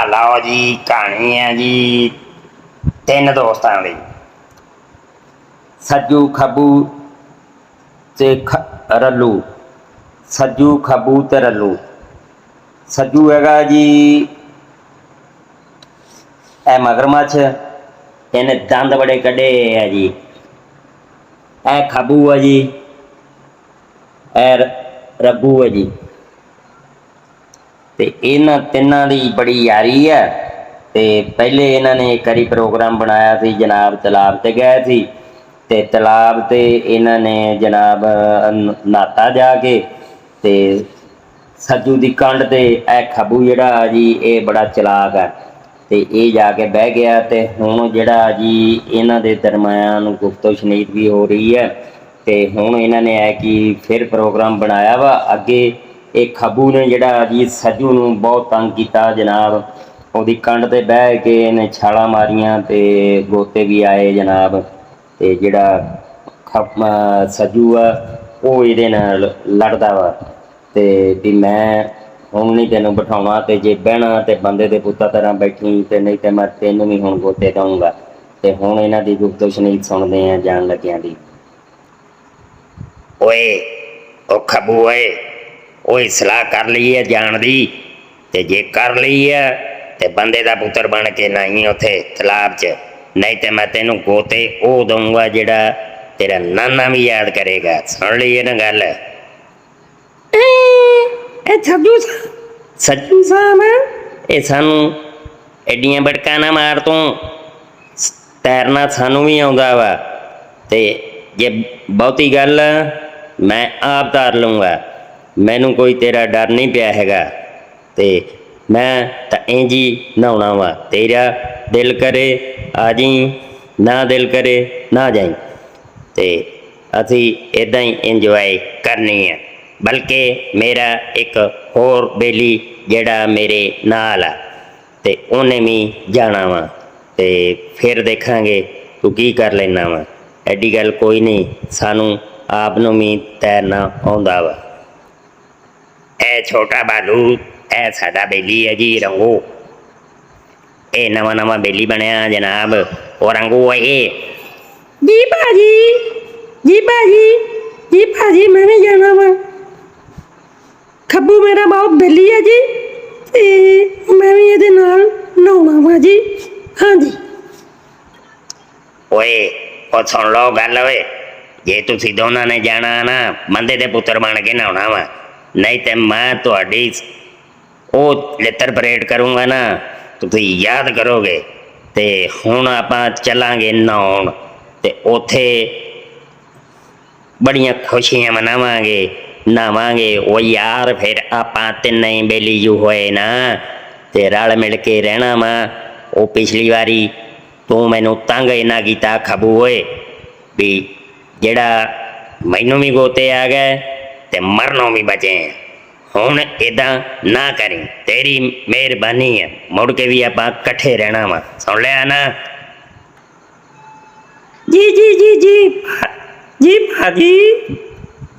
ਲਓ ਜੀ ਕਹਾਣੀ ਹੈ ਜੀ ਤਿੰਨ ਦੋਸਤਾਂ ਦੀ। ਸੱਜੂ ਖੱਬੂ ਤੇ ਰੱਲੂ। ਸੱਜੂ ਖੱਬੂ ਤੇ ਰੱਲੂ। ਸੱਜੂ ਹੈਗਾ ਜੀ ਇਹ ਮਗਰਮੱਛ, ਇਹਨੇ ਦੰਦ ਬੜੇ ਕੱਢੇ ਆ ਜੀ। ਇਹ ਖੱਬੂ ਹੈ ਜੀ, ਇਹ ਰੱਬੂ ਹੈ ਜੀ। ਤੇ ਇਹਨਾਂ ਤਿੰਨਾਂ ਦੀ ਬੜੀ ਯਾਰੀ ਹੈ। ਤੇ ਪਹਿਲੇ ਇਹਨਾਂ ਨੇ ਇੱਕ ਵਾਰੀ ਪ੍ਰੋਗਰਾਮ ਬਣਾਇਆ ਸੀ ਜਨਾਬ, ਤਲਾਬ ਤੇ ਗਏ ਸੀ। ਤੇ ਤਲਾਬ ਤੇ ਇਹਨਾਂ ਨੇ ਜਨਾਬ ਨਹਾਤਾ ਜਾ ਕੇ। ਤੇ ਸੱਜੂ ਦੀ ਕੰਡ ਤੇ ਇਹ ਖੱਬੂ ਜਿਹੜਾ ਜੀ ਇਹ ਬੜਾ ਚਲਾਕ ਹੈ। ਤੇ ਇਹ ਜਾ ਕੇ ਬਹਿ ਗਿਆ। ਤੇ ਹੁਣ ਜਿਹੜਾ ਜੀ ਇਹਨਾਂ ਦੇ ਦਰਮਿਆਨ ਗੁਫ਼ਤੋ ਸ਼ਨੀਦ ਵੀ ਹੋ ਰਹੀ ਹੈ। ਤੇ ਹੁਣ ਇਹਨਾਂ ਨੇ ਹੈ ਕਿ ਫਿਰ ਪ੍ਰੋਗਰਾਮ ਬਣਾਇਆ ਵਾ ਅੱਗੇ। ਇਹ ਖੱਬੂ ਨੇ ਜਿਹੜਾ ਜੀ ਸੱਜੂ ਨੂੰ ਬਹੁਤ ਤੰਗ ਕੀਤਾ ਜਨਾਬ। ਉਹਦੀ ਕੰਡ ਤੇ ਬਹਿ ਕੇ ਇਹਨੇ ਛਾਲਾਂ ਮਾਰੀਆਂ ਤੇ ਗੋਤੇ ਵੀ ਆਏ ਜਨਾਬ। ਤੇ ਜਿਹੜਾ ਸੱਜੂ ਆ ਉਹ ਇਹਦੇ ਨਾਲ ਲੜਦਾ ਵਾ। ਤੇ ਵੀ ਮੈਂ ਹੁਣ ਨਹੀਂ ਤੈਨੂੰ ਬਿਠਾਉਣਾ, ਤੇ ਜੇ ਬਹਿਣਾ ਤੇ ਬੰਦੇ ਦੇ ਪੁੱਤਾਂ ਤਰ੍ਹਾਂ ਬੈਠੀ, ਤੇ ਨਹੀਂ ਤੇ ਮੈਂ ਤੈਨੂੰ ਵੀ ਹੁਣ ਗੋਤੇ ਦਊਂਗਾ। ਤੇ ਹੁਣ ਇਹਨਾਂ ਦੀ ਗੁਫ਼ਤੋ ਸ਼ਨੀਦ ਸੁਣਦੇ ਆ ਜਾਣ ਲੱਗਿਆਂ ਦੀ। ਓਏ ਉਹ ਖੱਬੂ ਓਏ ਸਲਾਹ ਕਰ ਲਈ ਹੈ ਜਾਣ ਦੀ, ਤੇ ਜੇ ਕਰ ਲਈ ਹੈ ਤੇ ਬੰਦੇ ਦਾ ਪੁੱਤਰ ਬਣ ਕੇ ਨਾਹੀਂ ਉੱਥੇ ਤਲਾਬ 'ਚ, ਨਹੀਂ ਤੇ ਮੈਂ ਤੈਨੂੰ ਗੋਤੇ ਉਹ ਦਊਂਗਾ ਜਿਹੜਾ ਤੇਰਾ ਨਾਨਾ ਵੀ ਯਾਦ ਕਰੇਗਾ। ਸੁਣ ਲਈ ਇਹ ਨਾ ਗੱਲ। ਇਹ ਸੱਜੂ ਸਾਹਿਬ ਇਹ ਸਾਨੂੰ ਐਡੀਆਂ ਬੜਕਾਂ ਨਾ ਮਾਰ, ਤੂੰ ਤੈਰਨਾ ਸਾਨੂੰ ਵੀ ਆਉਂਦਾ ਵਾ। ਤੇ ਜੇ ਬਹੁਤੀ ਗੱਲ ਮੈਂ ਆਪ ਤਾਰ ਲਊਂਗਾ, ਮੈਨੂੰ ਕੋਈ ਤੇਰਾ ਡਰ ਨਹੀਂ ਪਿਆ ਹੈਗਾ। ਤੇ ਮੈਂ ਤਾਂ ਇੰਝ ਹੀ ਨਹਾਉਣਾ ਵਾ, ਤੇਰਾ ਦਿਲ ਕਰੇ ਆ ਜਾਈਂ, ਨਾ ਦਿਲ ਕਰੇ ਨਾ ਜਾਈਂ। ਤੇ ਅਸੀਂ ਇੱਦਾਂ ਹੀ ਇੰਜੋਏ ਕਰਨੀ ਹੈ। ਬਲਕਿ ਮੇਰਾ ਇੱਕ ਹੋਰ ਬੇਲੀ ਜਿਹੜਾ ਮੇਰੇ ਨਾਲ ਆ, ਤੇ ਉਹਨੇ ਵੀ ਜਾਣਾ ਵਾ। ਤੇ ਫਿਰ ਦੇਖਾਂਗੇ ਤੂੰ ਕੀ ਕਰ ਲੈਂਦਾ ਵਾ। ਐਡੀ ਗੱਲ ਕੋਈ ਨਹੀਂ, ਸਾਨੂੰ ਆਪ ਨੂੰ ਵੀ ਤੈਰਨਾ ਆਉਂਦਾ ਵਾ। ਇਹ ਛੋਟਾ ਬਾਲੂ ਇਹ ਸਾਡਾ ਬੇਲੀ ਹੈ ਜੀ ਰੰਗੂ। ਇਹ ਨਵਾਂ ਬੇਲੀ ਬਣਿਆ ਜਨਾਬ, ਉਹ ਰੰਗੂ ਹੈ ਇਹ। ਜੀ ਭਾਜੀ, ਜੀ ਭਾਜੀ, ਜੀ ਭਾਜੀ ਮੈਂ ਵੀ ਜਾਣਾ ਵਾ। ਖੱਬੂ ਮੇਰਾ ਬਹੁਤ ਬੇਲੀ ਹੈ ਜੀ, ਤੇ ਮੈਂ ਵੀ ਇਹਦੇ ਨਾਲ ਨਹਾਉਣਾ ਵਾ ਜੀ। ਹਾਂਜੀ ਓਏ ਉਹ ਸੁਣ ਲਓ ਗੱਲ। ਓਏ ਜੇ ਤੁਸੀਂ ਦੋਨਾਂ ਨੇ ਜਾਣਾ ਨਾ ਬੰਦੇ ਦੇ ਪੁੱਤਰ ਬਣ ਕੇ ਨਹਾਉਣਾ ਵਾ, ਨਹੀਂ ਤੇ ਮੈਂ ਤੁਹਾਡੀ ਉਹ ਲਿੱਤਰ ਪਰੇਡ ਕਰੂੰਗਾ ਨਾ, ਤੁਸੀਂ ਯਾਦ ਕਰੋਗੇ। ਤੇ ਹੁਣ ਆਪਾਂ ਚੱਲਾਂਗੇ ਨਹਾਉਣ, ਤੇ ਉੱਥੇ ਬੜੀਆਂ ਖੁਸ਼ੀਆਂ ਮਨਾਵਾਂਗੇ, ਨਹਾਵਾਂਗੇ। ਉਹ ਯਾਰ ਫਿਰ ਆਪਾਂ ਤਿੰਨੇ ਹੀ ਬੇਲੀ ਜੂ ਹੋਏ ਨਾ, ਤੇ ਰਲ ਮਿਲ ਕੇ ਰਹਿਣਾ ਵਾ। ਉਹ ਪਿਛਲੀ ਵਾਰੀ ਤੂੰ ਮੈਨੂੰ ਤੰਗ ਇੰਨਾ ਕੀਤਾ ਖੱਬੂ ਓਏ, ਵੀ ਜਿਹੜਾ ਮੈਨੂੰ ਵੀ ਗੋਤੇ ਆ ਗਏ ਤੇ ਮਰਨੋਂ ਵੀ ਬਚੇ। ਹੁਣ ਇੱਦਾਂ ਨਾ ਕਰੀ, ਤੇਰੀ ਮਿਹਰਬਾਨੀ ਹੈ। ਮੁੜ ਕੇ ਵੀ ਆਪਾਂ ਇਕੱਠੇ ਰਹਿਣਾ ਵਾ, ਸੁਣ ਲਿਆ ਨਾ। ਜੀ ਜੀ ਜੀ ਜੀ ਜੀ ਭਾਜੀ,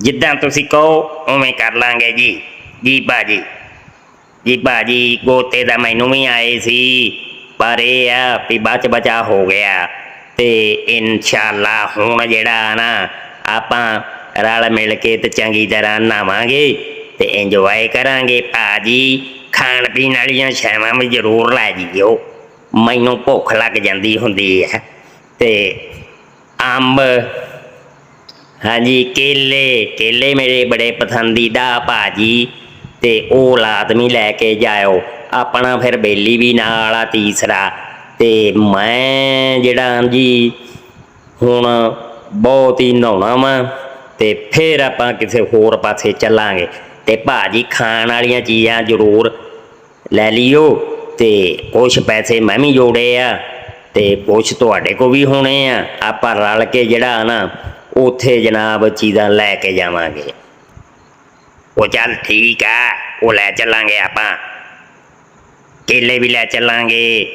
ਜਿੱਦਾਂ ਤੁਸੀਂ ਕਹੋ ਉਵੇਂ ਕਰ ਲਾਂਗੇ ਜੀ। ਜੀ ਭਾਜੀ, ਜੀ ਭਾਜੀ ਗੋਤੇ ਦਾ ਮੈਨੂੰ ਵੀ ਆਏ ਸੀ, ਪਰ ਇਹ ਆ ਵੀ ਬਚਾ ਹੋ ਗਿਆ। ਤੇ ਇਨਸ਼ਾਅੱਲਾ ਹੁਣ ਜਿਹੜਾ ਨਾ ਆਪਾਂ ਰਲ ਮਿਲ ਕੇ ਤੇ ਚੰਗੀ ਤਰ੍ਹਾਂ ਨਹਾਵਾਂਗੇ ਤੇ ਇੰਜੋਏ ਕਰਾਂਗੇ। ਭਾਜੀ ਖਾਣ ਪੀਣ ਵਾਲੀਆਂ ਸ਼ੈਵਾਂ ਵੀ ਜ਼ਰੂਰ ਲੈ ਜਾਈਓ, ਮੈਨੂੰ ਭੁੱਖ ਲੱਗ ਜਾਂਦੀ ਹੁੰਦੀ ਹੈ। ਤੇ ਅੰਬ, ਹਾਂਜੀ ਕੇਲੇ ਮੇਰੇ ਬੜੇ ਪਸੰਦੀਦਾ ਭਾਜੀ, ਤੇ ਉਹ ਲਾਜ਼ਮੀ ਲੈ ਕੇ ਜਾਇਓ। ਆਪਣਾ ਫਿਰ ਬੇਲੀ ਵੀ ਨਾਲ ਆ ਤੀਸਰਾ। ਤੇ ਮੈਂ ਜਿਹੜਾ ਜੀ ਹੁਣ ਬਹੁਤ ਹੀ ਨਹਾਉਣਾ ਵਾ, ਤੇ ਫਿਰ ਆਪਾਂ ਕਿਸੇ ਹੋਰ ਪਾਸੇ ਚੱਲਾਂਗੇ। ਤੇ ਭਾਜੀ ਖਾਣ ਵਾਲੀਆਂ ਚੀਜ਼ਾਂ ਜ਼ਰੂਰ ਲੈ ਲਿਓ, ਤੇ ਕੁਛ ਪੈਸੇ ਮੈਂ ਵੀ ਜੋੜੇ ਆ, ਤੇ ਕੁਛ ਤੁਹਾਡੇ ਕੋਲ ਵੀ ਹੋਣੇ ਆ। ਆਪਾਂ ਰਲ ਕੇ ਜਿਹੜਾ ਨਾ ਉੱਥੇ ਜਨਾਬ ਚੀਜ਼ਾਂ ਲੈ ਕੇ ਜਾਵਾਂਗੇ। ਉਹ ਚੱਲ ਠੀਕ ਆ, ਉਹ ਲੈ ਚੱਲਾਂਗੇ ਆਪਾਂ। ਕੇਲੇ ਵੀ ਲੈ ਚੱਲਾਂਗੇ,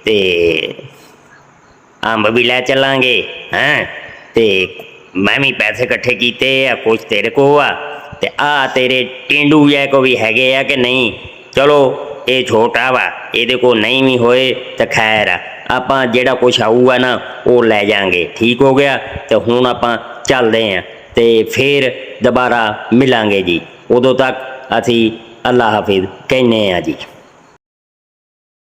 ਤੇ ਅੰਬ ਵੀ ਲੈ ਚੱਲਾਂਗੇ। ਤੇ ਮੈਂ ਵੀ ਪੈਸੇ ਇਕੱਠੇ ਕੀਤੇ ਆ, ਕੁਛ ਤੇਰੇ ਕੋਲ ਆ, ਤੇ ਆ ਤੇਰੇ ਟਿੰਡੂ ਜਿਹੇ ਕੋ ਵੀ ਹੈਗੇ ਆ ਕਿ ਨਹੀਂ। ਚਲੋ ਇਹ ਛੋਟਾ ਵਾ, ਇਹਦੇ ਕੋਲ ਨਹੀਂ ਵੀ ਹੋਏ ਤਾਂ ਖੈਰ ਆ, ਆਪਾਂ ਜਿਹੜਾ ਕੁਛ ਆਊਗਾ ਨਾ ਉਹ ਲੈ ਜਾਾਂਗੇ। ਠੀਕ ਹੋ ਗਿਆ? ਤੇ ਹੁਣ ਆਪਾਂ ਚੱਲਦੇ ਹਾਂ ਤੇ ਫਿਰ ਦੁਬਾਰਾ ਮਿਲਾਂਗੇ ਜੀ। ਉਦੋਂ ਤੱਕ ਅਸੀਂ ਅੱਲਾ ਹਾਫਿਜ਼ ਕਹਿੰਦੇ ਹਾਂ ਜੀ।